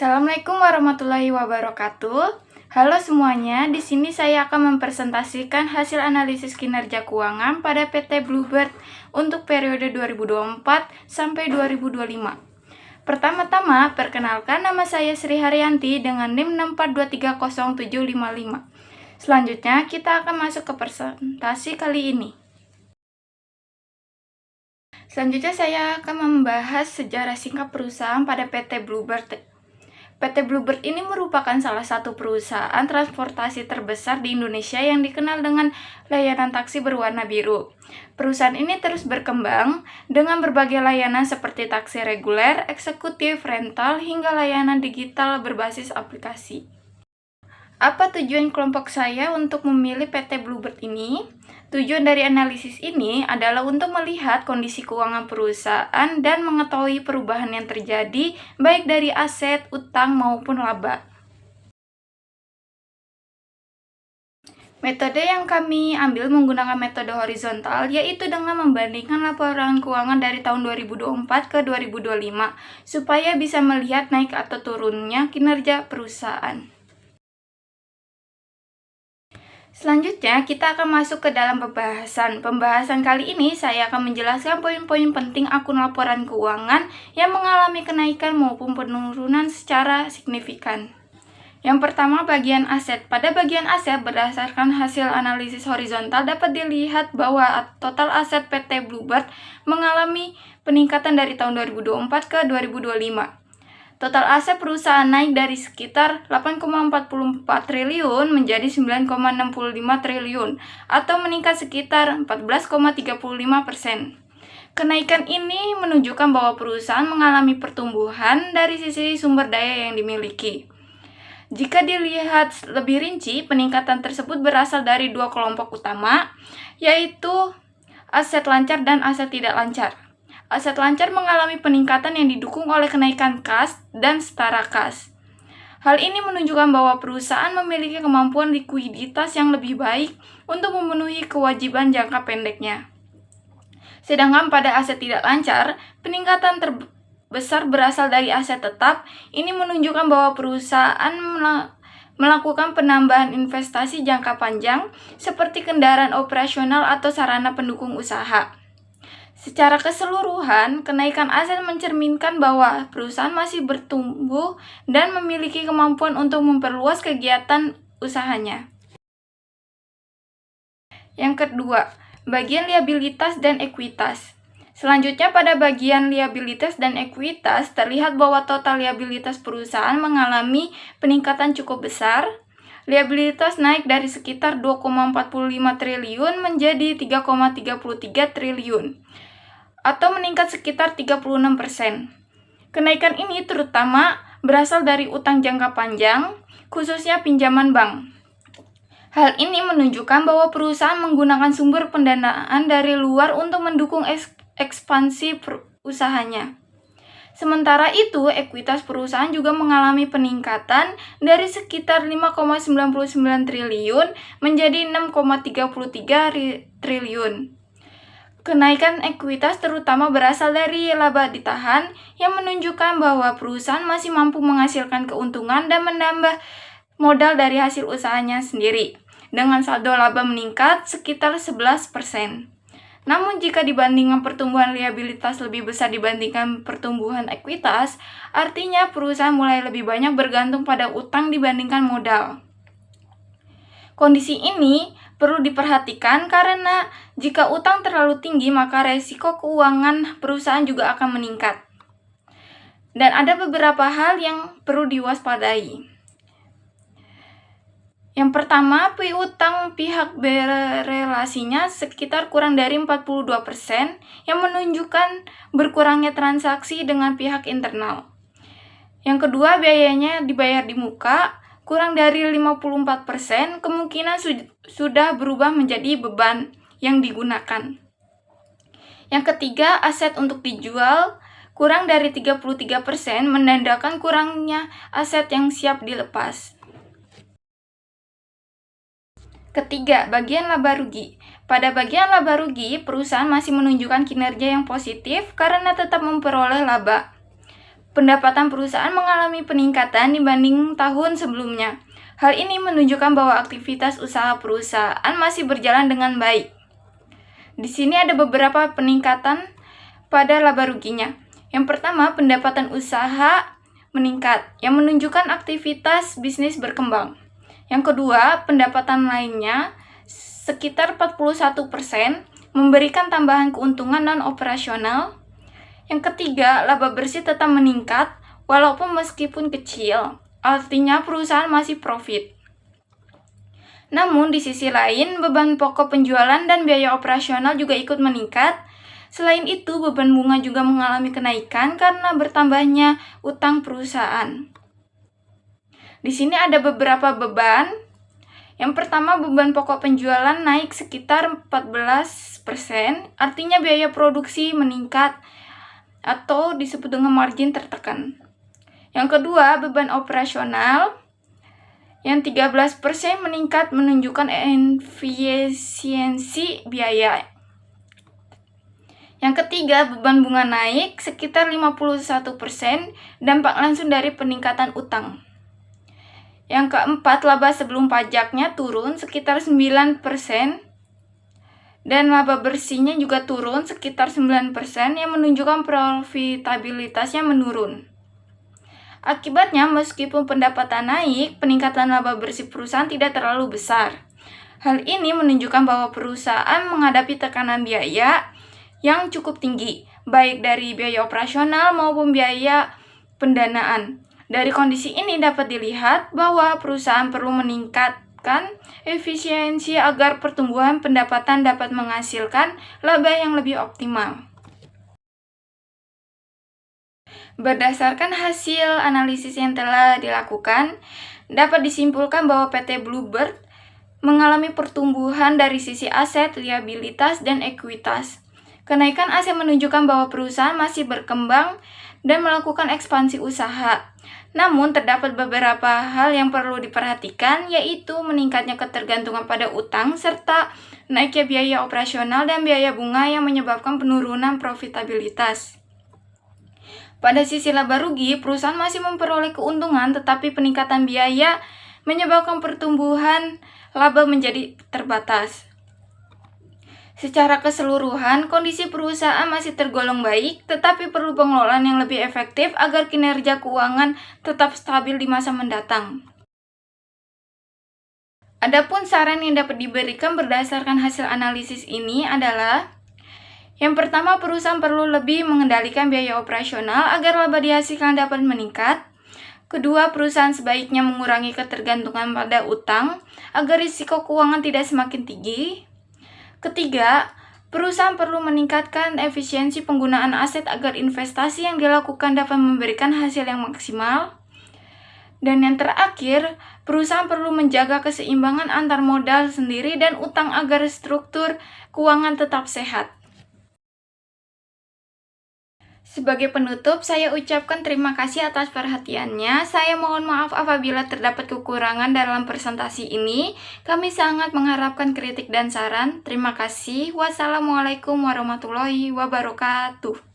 Assalamualaikum warahmatullahi wabarakatuh. Halo semuanya, di sini saya akan mempresentasikan hasil analisis kinerja keuangan pada PT Bluebird untuk periode 2024 sampai 2025. Pertama-tama, perkenalkan nama saya Sri Haryanti dengan NIM 6423075. Selanjutnya, kita akan masuk ke presentasi kali ini. Selanjutnya, saya akan membahas sejarah singkat perusahaan pada PT Bluebird. PT Bluebird ini merupakan salah satu perusahaan transportasi terbesar di Indonesia yang dikenal dengan layanan taksi berwarna biru. Perusahaan ini terus berkembang dengan berbagai layanan seperti taksi reguler, eksekutif, rental, hingga layanan digital berbasis aplikasi. Apa tujuan kelompok saya untuk memilih PT Bluebird ini? Tujuan dari analisis ini adalah untuk melihat kondisi keuangan perusahaan dan mengetahui perubahan yang terjadi baik dari aset, utang, maupun laba. Metode yang kami ambil menggunakan metode horizontal, yaitu dengan membandingkan laporan keuangan dari tahun 2024 ke 2025, supaya bisa melihat naik atau turunnya kinerja perusahaan. Selanjutnya, kita akan masuk ke dalam pembahasan. Pembahasan kali ini, saya akan menjelaskan poin-poin penting akun laporan keuangan yang mengalami kenaikan maupun penurunan secara signifikan. Yang pertama, bagian aset. Pada bagian aset, berdasarkan hasil analisis horizontal, dapat dilihat bahwa total aset PT Bluebird mengalami peningkatan dari tahun 2024 ke 2025. Total aset perusahaan naik dari sekitar 8,44 triliun menjadi 9,65 triliun atau meningkat sekitar 14,35%. Kenaikan ini menunjukkan bahwa perusahaan mengalami pertumbuhan dari sisi sumber daya yang dimiliki. Jika dilihat lebih rinci, peningkatan tersebut berasal dari dua kelompok utama, yaitu aset lancar dan aset tidak lancar. Aset lancar mengalami peningkatan yang didukung oleh kenaikan kas dan setara kas. Hal ini menunjukkan bahwa perusahaan memiliki kemampuan likuiditas yang lebih baik untuk memenuhi kewajiban jangka pendeknya. Sedangkan pada aset tidak lancar, peningkatan terbesar berasal dari aset tetap. Ini menunjukkan bahwa perusahaan melakukan penambahan investasi jangka panjang seperti kendaraan operasional atau sarana pendukung usaha. Secara keseluruhan, kenaikan aset mencerminkan bahwa perusahaan masih bertumbuh dan memiliki kemampuan untuk memperluas kegiatan usahanya. Yang kedua, bagian liabilitas dan ekuitas. Selanjutnya, pada bagian liabilitas dan ekuitas, terlihat bahwa total liabilitas perusahaan mengalami peningkatan cukup besar. Liabilitas naik dari sekitar 2,45 triliun menjadi 3,33 triliun atau meningkat sekitar 36%. Kenaikan ini terutama berasal dari utang jangka panjang, khususnya pinjaman bank. Hal ini menunjukkan bahwa perusahaan menggunakan sumber pendanaan dari luar untuk mendukung ekspansi usahanya. Sementara itu, ekuitas perusahaan juga mengalami peningkatan dari sekitar 5,99 triliun menjadi 6,33 triliun. Kenaikan ekuitas terutama berasal dari laba ditahan yang menunjukkan bahwa perusahaan masih mampu menghasilkan keuntungan dan menambah modal dari hasil usahanya sendiri, dengan saldo laba meningkat sekitar 11%. Namun jika dibandingkan pertumbuhan liabilitas lebih besar dibandingkan pertumbuhan ekuitas, artinya perusahaan mulai lebih banyak bergantung pada utang dibandingkan modal. Kondisi ini perlu diperhatikan karena jika utang terlalu tinggi maka resiko keuangan perusahaan juga akan meningkat. Dan ada beberapa hal yang perlu diwaspadai. Yang pertama, piutang pihak berelasinya sekitar kurang dari 42% yang menunjukkan berkurangnya transaksi dengan pihak internal. Yang kedua, biayanya dibayar di muka. Kurang dari 54% kemungkinan sudah berubah menjadi beban yang digunakan. Yang ketiga, aset untuk dijual kurang dari 33% menandakan kurangnya aset yang siap dilepas. Ketiga, bagian laba rugi. Pada bagian laba rugi, perusahaan masih menunjukkan kinerja yang positif karena tetap memperoleh laba. pendapatan perusahaan mengalami peningkatan dibanding tahun sebelumnya. Hal ini menunjukkan bahwa aktivitas usaha perusahaan masih berjalan dengan baik. Di sini ada beberapa peningkatan pada laba ruginya. Yang pertama, pendapatan usaha meningkat, yang menunjukkan aktivitas bisnis berkembang. Yang kedua, pendapatan lainnya sekitar 41%, memberikan tambahan keuntungan non-operasional. Yang ketiga, laba bersih tetap meningkat, walaupun meskipun kecil. Artinya perusahaan masih profit. Namun di sisi lain, beban pokok penjualan dan biaya operasional juga ikut meningkat. Selain itu, beban bunga juga mengalami kenaikan karena bertambahnya utang perusahaan. Di sini ada beberapa beban. Yang pertama, beban pokok penjualan naik sekitar 14%, artinya biaya produksi meningkat atau disebut dengan margin tertekan. Yang kedua, beban operasional yang 13% meningkat, menunjukkan efisiensi biaya. Yang ketiga, beban bunga naik sekitar 51%, dampak langsung dari peningkatan utang. Yang keempat, laba sebelum pajaknya turun sekitar 9%, dan laba bersihnya juga turun sekitar 9%, yang menunjukkan profitabilitasnya menurun. Akibatnya, meskipun pendapatan naik, peningkatan laba bersih perusahaan tidak terlalu besar. Hal ini menunjukkan bahwa perusahaan menghadapi tekanan biaya yang cukup tinggi, baik dari biaya operasional maupun biaya pendanaan. Dari kondisi ini dapat dilihat bahwa perusahaan perlu meningkatkan efisiensi agar pertumbuhan pendapatan dapat menghasilkan laba yang lebih optimal. Berdasarkan hasil analisis yang telah dilakukan, dapat disimpulkan bahwa PT Bluebird mengalami pertumbuhan dari sisi aset, liabilitas, dan ekuitas. Kenaikan aset menunjukkan bahwa perusahaan masih berkembang dan melakukan ekspansi usaha. Namun, terdapat beberapa hal yang perlu diperhatikan, yaitu meningkatnya ketergantungan pada utang, serta naiknya biaya operasional dan biaya bunga yang menyebabkan penurunan profitabilitas. Pada sisi laba rugi, perusahaan masih memperoleh keuntungan, tetapi peningkatan biaya menyebabkan pertumbuhan laba menjadi terbatas. Secara keseluruhan, kondisi perusahaan masih tergolong baik, tetapi perlu pengelolaan yang lebih efektif agar kinerja keuangan tetap stabil di masa mendatang. Adapun saran yang dapat diberikan berdasarkan hasil analisis ini adalah: yang pertama, perusahaan perlu lebih mengendalikan biaya operasional agar laba dihasilkan dapat meningkat. Kedua, perusahaan sebaiknya mengurangi ketergantungan pada utang agar risiko keuangan tidak semakin tinggi. Ketiga, perusahaan perlu meningkatkan efisiensi penggunaan aset agar investasi yang dilakukan dapat memberikan hasil yang maksimal. Dan yang terakhir, perusahaan perlu menjaga keseimbangan antar modal sendiri dan utang agar struktur keuangan tetap sehat. Sebagai penutup, saya ucapkan terima kasih atas perhatiannya. Saya mohon maaf apabila terdapat kekurangan dalam presentasi ini. Kami sangat mengharapkan kritik dan saran. Terima kasih. Wassalamualaikum warahmatullahi wabarakatuh.